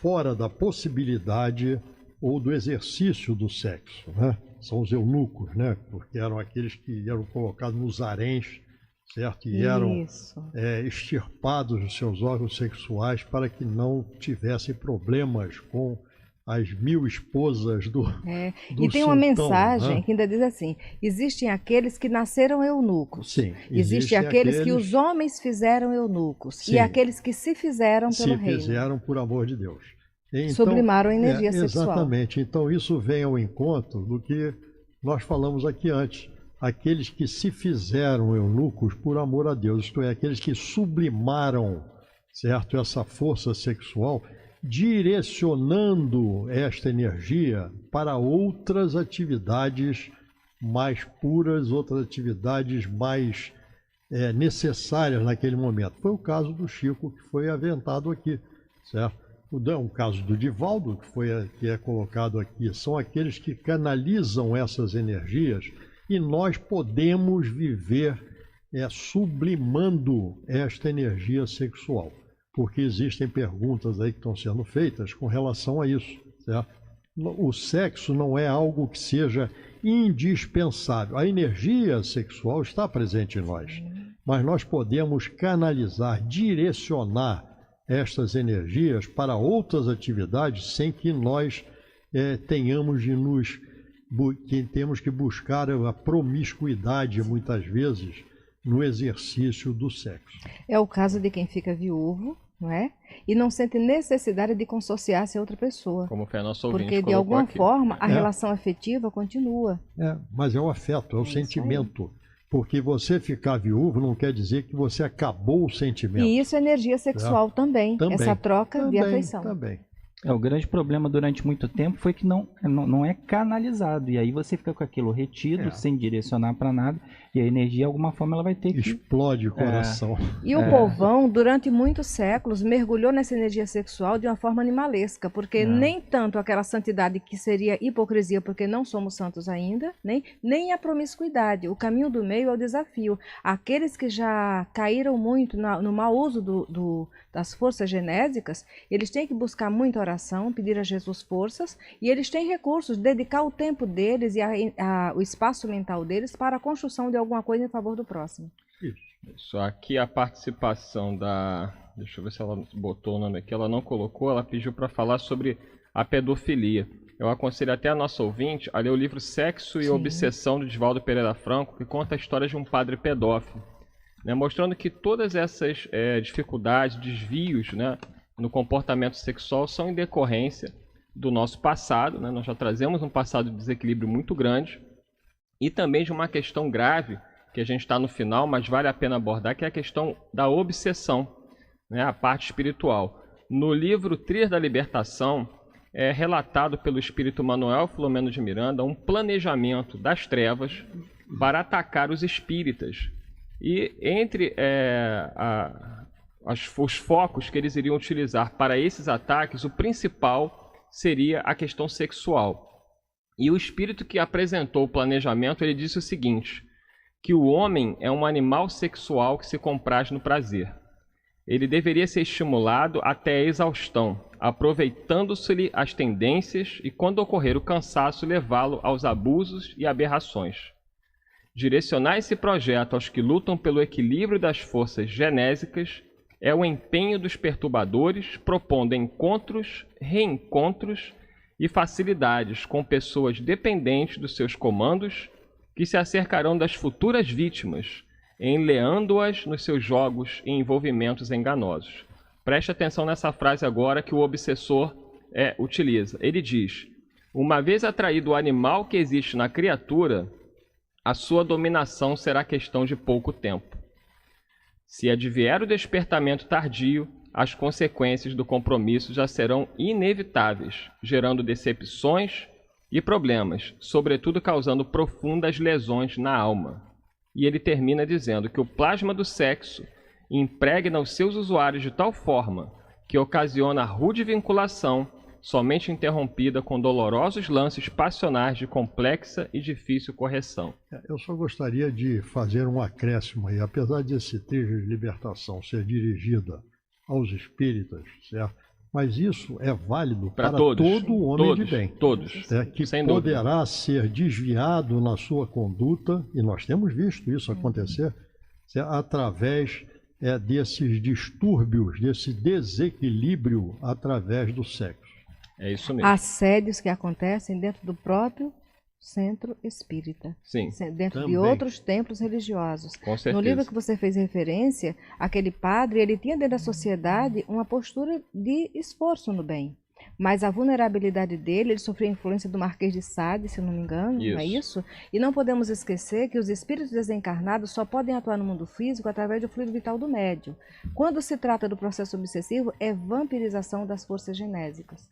fora da possibilidade ou do exercício do sexo, São os eunucos, Porque eram aqueles que eram colocados nos haréns, certo? E eram extirpados dos seus órgãos sexuais para que não tivessem problemas com as 1000 esposas do E tem uma mensagem que ainda diz assim, existem aqueles que nasceram eunucos, Sim, existem aqueles que os homens fizeram eunucos, Sim, e aqueles que se fizeram pelo reino. Se fizeram por amor de Deus. Então, sublimaram a energia sexual. Exatamente, então isso vem ao encontro do que nós falamos aqui antes, aqueles que se fizeram eunucos por amor a Deus, isto é, aqueles que sublimaram, certo, essa força sexual, direcionando esta energia para outras atividades mais puras, outras atividades mais necessárias naquele momento. Foi o caso do Chico, que foi aventado aqui, certo? O caso do Divaldo, que é colocado aqui, são aqueles que canalizam essas energias e nós podemos viver sublimando esta energia sexual. Porque existem perguntas aí que estão sendo feitas com relação a isso, certo? O sexo não é algo que seja indispensável. A energia sexual está presente em nós, mas nós podemos canalizar, direcionar estas energias para outras atividades sem que nós tenhamos que buscar a promiscuidade, muitas vezes, no exercício do sexo. É o caso de quem fica viúvo, não é? E não sente necessidade de consorciar-se a outra pessoa. Como foi a nossa ouvinte porque, de alguma aqui. forma, a relação afetiva continua. Mas é o afeto, é o sentimento. Porque você ficar viúvo não quer dizer que você acabou o sentimento. E isso é energia sexual também. Essa troca de afeição. Também. O grande problema durante muito tempo foi que não é canalizado. E aí você fica com aquilo retido, sem direcionar para nada. E a energia, de alguma forma, ela vai ter que... Explode o coração. E o povão, durante muitos séculos, mergulhou nessa energia sexual de uma forma animalesca. Porque nem tanto aquela santidade que seria hipocrisia, porque não somos santos ainda, nem a promiscuidade. O caminho do meio é o desafio. Aqueles que já caíram muito no mau uso das forças genésicas, eles têm que buscar muita oração, pedir a Jesus forças, e eles têm recursos, dedicar o tempo deles e o espaço mental deles para a construção de alguma coisa em favor do próximo. Isso. Aqui a participação da... Deixa eu ver se ela botou o nome aqui. Ela não colocou, ela pediu para falar sobre a pedofilia. Eu aconselho até a nossa ouvinte a ler o livro Sexo e Obsessão, de Divaldo Pereira Franco, que conta a história de um padre pedófilo, né, mostrando que todas essas dificuldades, desvios, né, no comportamento sexual são em decorrência do nosso passado, né? Nós já trazemos um passado de desequilíbrio muito grande e também de uma questão grave, que a gente está no final, mas vale a pena abordar, que é a questão da obsessão, né? A parte espiritual. No livro Trias da Libertação, é relatado pelo espírito Manuel Filomeno de Miranda um planejamento das trevas para atacar os espíritas. E entre os focos que eles iriam utilizar para esses ataques, o principal seria a questão sexual. E o espírito que apresentou o planejamento, ele disse o seguinte, que o homem é um animal sexual que se compraz no prazer. Ele deveria ser estimulado até a exaustão, aproveitando-se-lhe as tendências e, quando ocorrer o cansaço, levá-lo aos abusos e aberrações. Direcionar esse projeto aos que lutam pelo equilíbrio das forças genésicas é o empenho dos perturbadores, propondo encontros, reencontros e facilidades com pessoas dependentes dos seus comandos, que se acercarão das futuras vítimas, enleando-as nos seus jogos e envolvimentos enganosos. Preste atenção nessa frase agora que o obsessor utiliza. Ele diz, uma vez atraído o animal que existe na criatura, a sua dominação será questão de pouco tempo. Se advier o despertamento tardio, as consequências do compromisso já serão inevitáveis, gerando decepções e problemas, sobretudo causando profundas lesões na alma. E ele termina dizendo que o plasma do sexo impregna os seus usuários de tal forma que ocasiona rude vinculação, somente interrompida com dolorosos lances passionais de complexa e difícil correção. Eu só gostaria de fazer um acréscimo aí. Apesar desse trecho de libertação ser dirigida aos espíritas, certo? Mas isso é válido para todo homem de bem. Todos, que poderá ser desviado na sua conduta, e nós temos visto isso acontecer, através desses distúrbios, desse desequilíbrio através do sexo. É isso mesmo. Assédios que acontecem dentro do próprio centro espírita. Sim. Dentro também. de outros templos religiosos. Com certeza. No livro que você fez referência, aquele padre, ele tinha dentro da sociedade uma postura de esforço no bem. Mas a vulnerabilidade dele, ele sofreu a influência do Marquês de Sade, se eu não me engano, não é isso? E não podemos esquecer que os espíritos desencarnados só podem atuar no mundo físico através do fluido vital do médium. Quando se trata do processo obsessivo, é vampirização das forças genésicas.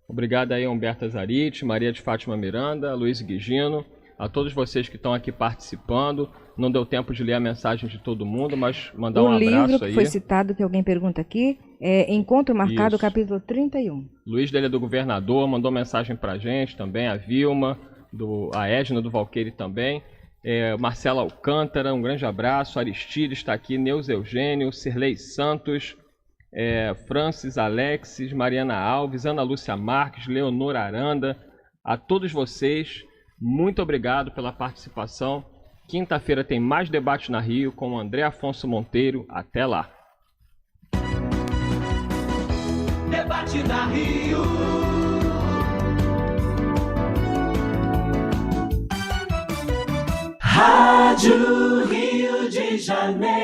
Obrigado aí, Humberto Zarite, Maria de Fátima Miranda, Luiz Guigino, a todos vocês que estão aqui participando. Não deu tempo de ler a mensagem de todo mundo, mas mandar um abraço aí. O livro que foi citado, que alguém pergunta aqui, é Encontro Marcado, capítulo 31. Luiz Dele do Governador mandou mensagem pra gente também, a Vilma, a Edna do Valqueire também. Marcela Alcântara, um grande abraço. Aristide está aqui, Neus Eugênio, Cirlei Santos, Francis Alexis, Mariana Alves, Ana Lúcia Marques, Leonor Aranda, a todos vocês, muito obrigado pela participação. Quinta-feira tem mais Debate na Rio com o André Afonso Monteiro. Até lá. Debate na Rio. Rádio Rio de Janeiro.